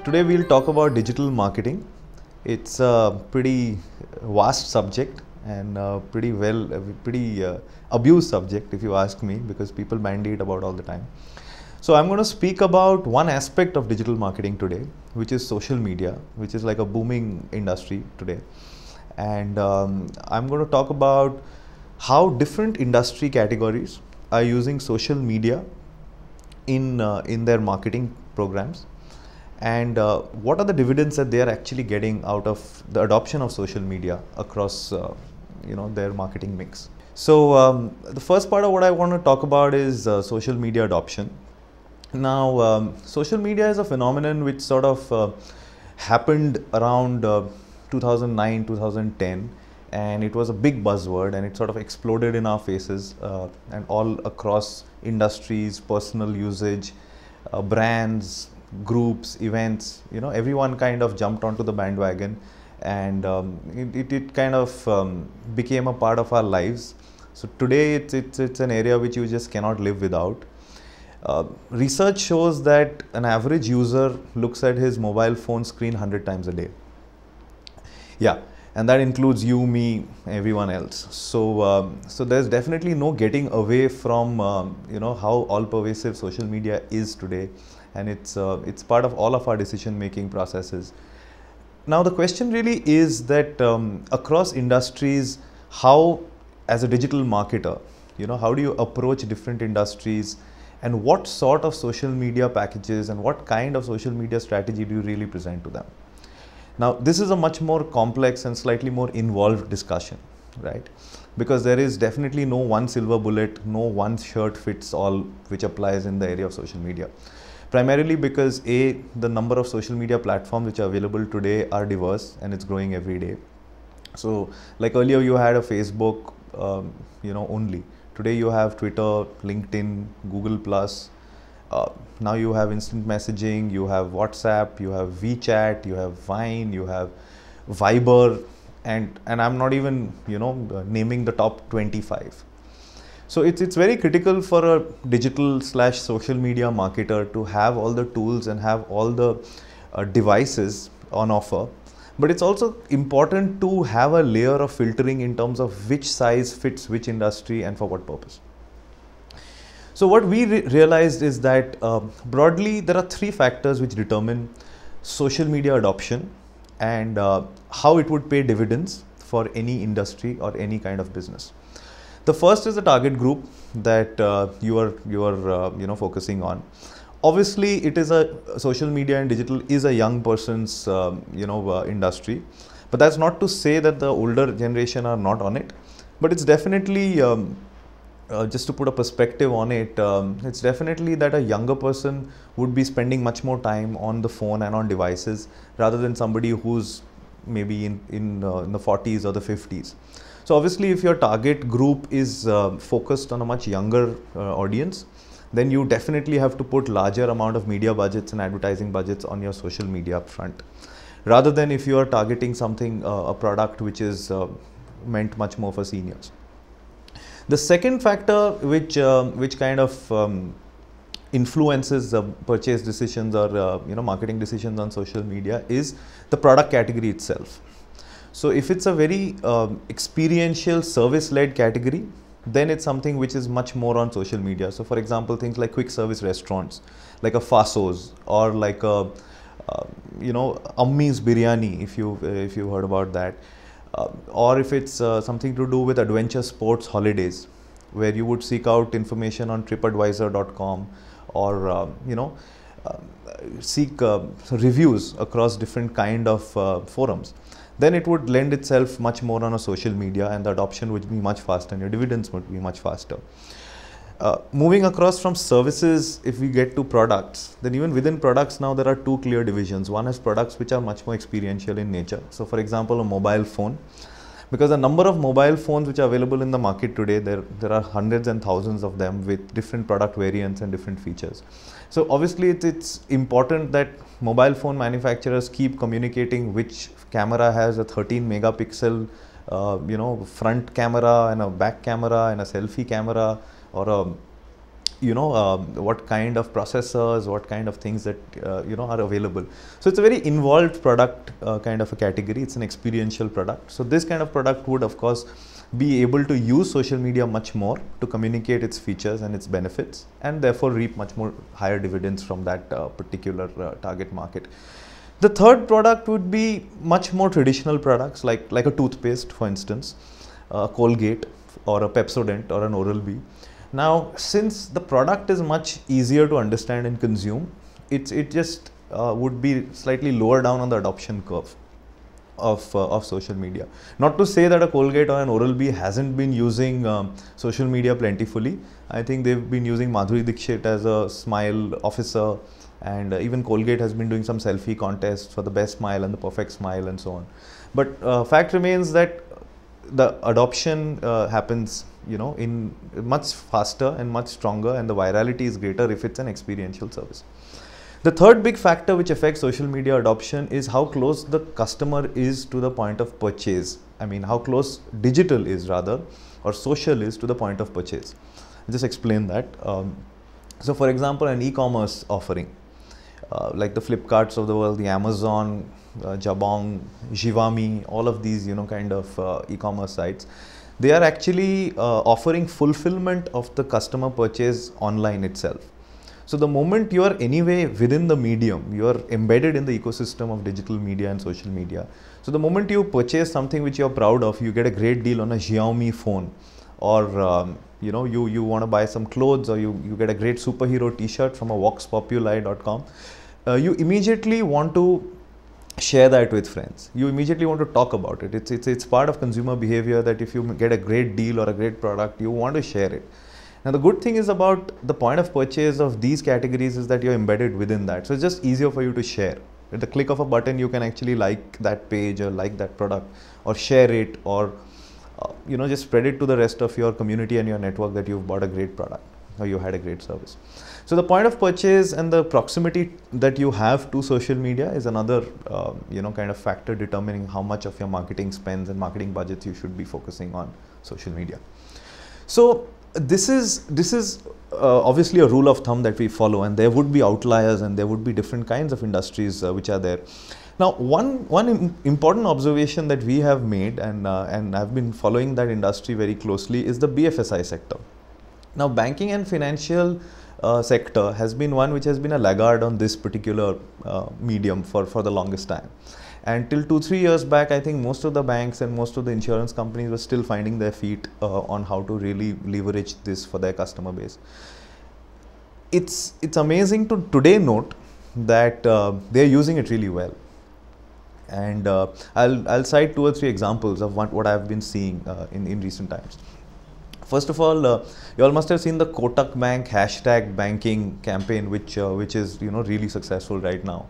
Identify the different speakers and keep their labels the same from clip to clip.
Speaker 1: Today we'll talk about digital marketing. It's a pretty vast subject and pretty abused subject if you ask me, because people bandy it about all the time. So I'm going to speak about one aspect of digital marketing today, which is social media, which is like a booming industry today. And I'm going to talk about how different industry categories are using social media in their marketing programs, and what are the dividends that they are actually getting out of the adoption of social media across their marketing mix. So the first part of what I want to talk about is social media adoption. Now, social media is a phenomenon which sort of happened around 2009, 2010, and it was a big buzzword, and it sort of exploded in our faces and all across industries, personal usage, brands, groups, events. Everyone kind of jumped onto the bandwagon, and it kind of became a part of our lives. So today it's an area which you just cannot live without. Research shows that an average user looks at his mobile phone screen 100 times a day. Yeah, and that includes you, me, everyone else. So there's definitely no getting away from how all-pervasive social media is today, and it's part of all of our decision-making processes. Now the question really is that across industries, how, as a digital marketer, how do you approach different industries, and what sort of social media packages and what kind of social media strategy do you really present to them? Now, this is a much more complex and slightly more involved discussion, right? Because there is definitely no one silver bullet, no one shirt fits all which applies in the area of social media. Primarily because the number of social media platforms which are available today are diverse, and it's growing every day. So like earlier you had a Facebook, only. Today you have Twitter, LinkedIn, Google+. Now you have instant messaging, you have WhatsApp, you have WeChat, you have Vine, you have Viber, and I'm not even naming the top 25. So it's very critical for a digital/social media marketer to have all the tools and have all the devices on offer. But it's also important to have a layer of filtering in terms of which size fits which industry and for what purpose. So what we realized is that broadly there are three factors which determine social media adoption and how it would pay dividends for any industry or any kind of business. The first is the target group that you are focusing on. Obviously, it is social media and digital is a young person's industry, but that's not to say that the older generation are not on it. But it's definitely just to put a perspective on it, it's definitely that a younger person would be spending much more time on the phone and on devices rather than somebody who's maybe in the 40s or the 50s. So obviously, if your target group is focused on a much younger audience, then you definitely have to put larger amount of media budgets and advertising budgets on your social media front, rather than if you are targeting something, a product which is meant much more for seniors. The second factor which kind of influences purchase decisions or marketing decisions on social media is the product category itself. So if it's a very experiential service-led category, then it's something which is much more on social media. So for example, things like quick service restaurants, like a Fasos, or like a Ammi's Biryani, if you heard about that. Or if it's something to do with adventure sports holidays, where you would seek out information on tripadvisor.com or seek reviews across different kind of forums, then it would lend itself much more on a social media, and the adoption would be much faster and your dividends would be much faster. Moving across from services, if we get to products, then even within products now there are two clear divisions. One is products which are much more experiential in nature. So for example, a mobile phone, because the number of mobile phones which are available in the market today, there are hundreds and thousands of them with different product variants and different features. So obviously it's important that mobile phone manufacturers keep communicating which camera has a 13 megapixel front camera and a back camera and a selfie camera, or a what kind of processors, what kind of things that are available. So it's a very involved product kind of a category. It's an experiential product. So this kind of product would of course be able to use social media much more to communicate its features and its benefits, and therefore reap much more higher dividends from that particular target market. The third product would be much more traditional products like a toothpaste, for instance, Colgate or a Pepsodent or an Oral-B. Now, since the product is much easier to understand and consume, it just would be slightly lower down on the adoption curve of social media. Not to say that a Colgate or an Oral-B hasn't been using social media plentifully. I think they've been using Madhuri Dixit as a smile officer, and even Colgate has been doing some selfie contests for the best smile and the perfect smile and so on. But fact remains that the adoption happens in much faster and much stronger, and the virality is greater if it's an experiential service. The third big factor which affects social media adoption is how close the customer is to the point of purchase. I mean, how close digital is rather, or social is to the point of purchase. I'll just explain that. So for example, an e-commerce offering, like the Flipkarts of the world, the Amazon, Jabong, Jivami, all of these kind of e-commerce sites, they are actually offering fulfillment of the customer purchase online itself. So the moment you are anyway within the medium, you are embedded in the ecosystem of digital media and social media. So the moment you purchase something which you are proud of, you get a great deal on a Xiaomi phone, or you want to buy some clothes, or you get a great superhero t-shirt from a voxpopuli.com, you immediately want to share that with friends. You immediately want to talk about it. It's part of consumer behavior that if you get a great deal or a great product, you want to share it. Now the good thing is about the point of purchase of these categories is that you're embedded within that. So it's just easier for you to share. At the click of a button, you can actually like that page or like that product or share it, or just spread it to the rest of your community and your network that you've bought a great product or you had a great service. So the point of purchase and the proximity that you have to social media is another kind of factor determining how much of your marketing spends and marketing budgets you should be focusing on social media. So this is obviously a rule of thumb that we follow, and there would be outliers and there would be different kinds of industries which are there. Now, one important observation that we have made, and I've been following that industry very closely, is the BFSI sector. Now, banking and financial sector has been one which has been a laggard on this particular medium for the longest time. And till 2-3 years back, I think most of the banks and most of the insurance companies were still finding their feet on how to really leverage this for their customer base. It's amazing to today note that they're using it really well. And I'll cite 2 or 3 examples of what I've been seeing in recent times. First of all, you all must have seen the Kotak Bank #banking campaign, which is really successful right now.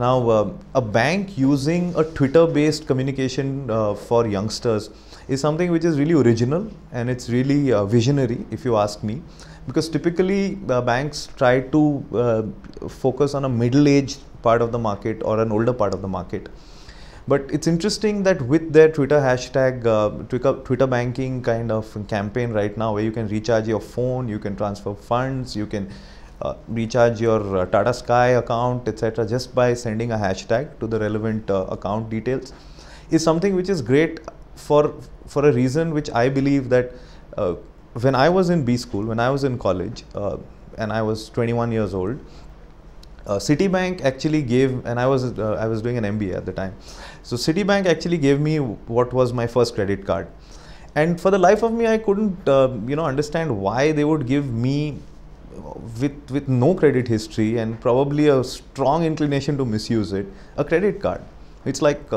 Speaker 1: Now, a bank using a Twitter-based communication for youngsters is something which is really original, and it's really visionary, if you ask me, because typically banks try to focus on a middle-aged part of the market or an older part of the market. But it's interesting that with their Twitter Twitter banking kind of campaign right now, where you can recharge your phone, you can transfer funds, you can recharge your Tata Sky account, etc., just by sending a hashtag to the relevant account details, is something which is great for a reason which I believe that when I was in B school, when I was in college, and I was 21 years old, Citibank actually gave, and I was doing an MBA at the time, so Citibank actually gave me what was my first credit card, and for the life of me I couldn't understand why they would give me, with no credit history and probably a strong inclination to misuse it, a credit card. It's like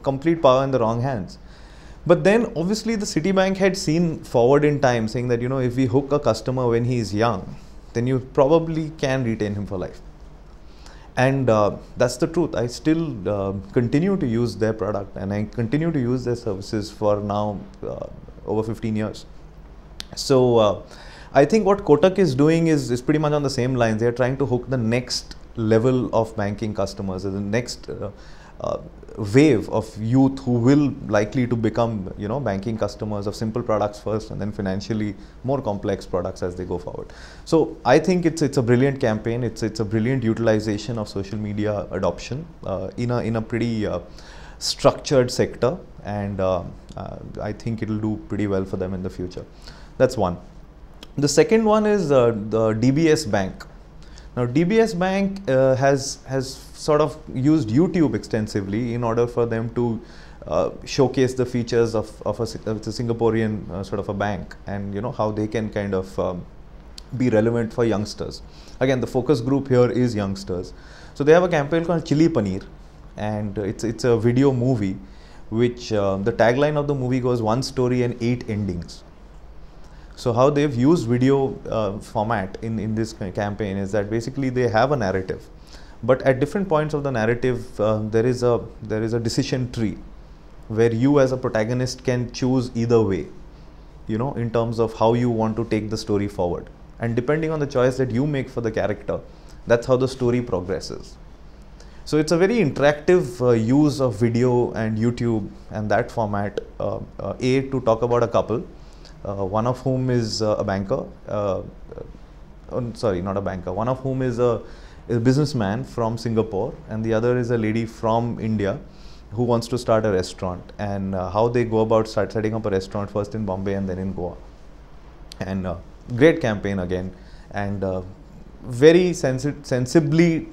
Speaker 1: complete power in the wrong hands. But then obviously the Citibank had seen forward in time, saying that if we hook a customer when he is young, then you probably can retain him for life. And that's the truth. I still continue to use their product, and I continue to use their services for now over 15 years. So I think what Kotak is doing is pretty much on the same lines. They are trying to hook the next level of banking customers, the next wave of youth who will likely to become, you know, banking customers of simple products first and then financially more complex products as they go forward. So I think it's a brilliant campaign. It's a brilliant utilization of social media adoption in a pretty structured sector, and I think it'll do pretty well for them in the future. That's one. The second one is the DBS Bank. Now DBS Bank has sort of used YouTube extensively in order for them to showcase the features of a Singaporean sort of a bank, and you know how they can kind of be relevant for youngsters. Again, the focus group here is youngsters. So they have a campaign called Chili Paneer, and it's a video movie which the tagline of the movie goes, "One story and 8 endings." So how they've used video format in this campaign is that basically they have a narrative, but at different points of the narrative there is a decision tree where you as a protagonist can choose either way, you know, in terms of how you want to take the story forward, and depending on the choice that you make for the character, that's how the story progresses. So it's a very interactive use of video and YouTube and that format, to talk about a couple. One of whom is a banker, sorry, not a banker, one of whom is a businessman from Singapore, and the other is a lady from India who wants to start a restaurant, and how they go about setting up a restaurant first in Bombay and then in Goa. And great campaign again, and very sensibly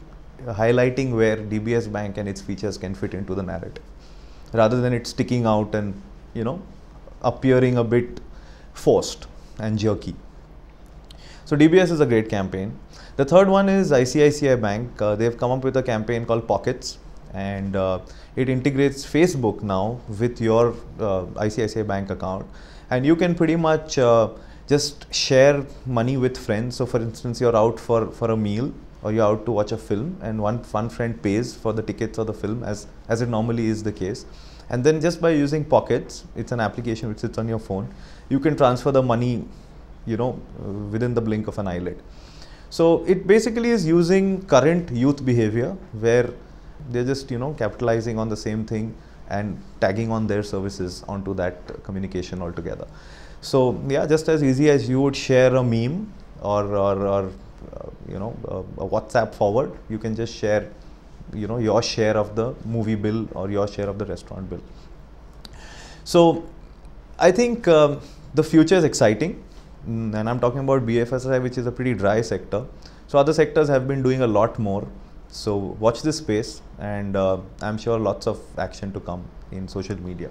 Speaker 1: highlighting where DBS Bank and its features can fit into the narrative, rather than it sticking out and, you know, appearing a bit forced and jerky. So DBS is a great campaign. The third one is ICICI Bank. They've come up with a campaign called Pockets, and it integrates Facebook now with your ICICI Bank account, and you can pretty much just share money with friends. So for instance, you're out for a meal, or you're out to watch a film, and one friend pays for the tickets of the film, as it normally is the case. And then just by using Pockets, it's an application which sits on your phone, you can transfer the money, you know, within the blink of an eyelid. So it basically is using current youth behavior where they're just, you know, capitalizing on the same thing and tagging on their services onto that communication altogether. So yeah, just as easy as you would share a meme or you know, a WhatsApp forward, you can just share, you know, your share of the movie bill or your share of the restaurant bill. So I think the future is exciting, and I'm talking about BFSI, which is a pretty dry sector. So other sectors have been doing a lot more. So watch this space, and I'm sure lots of action to come in social media.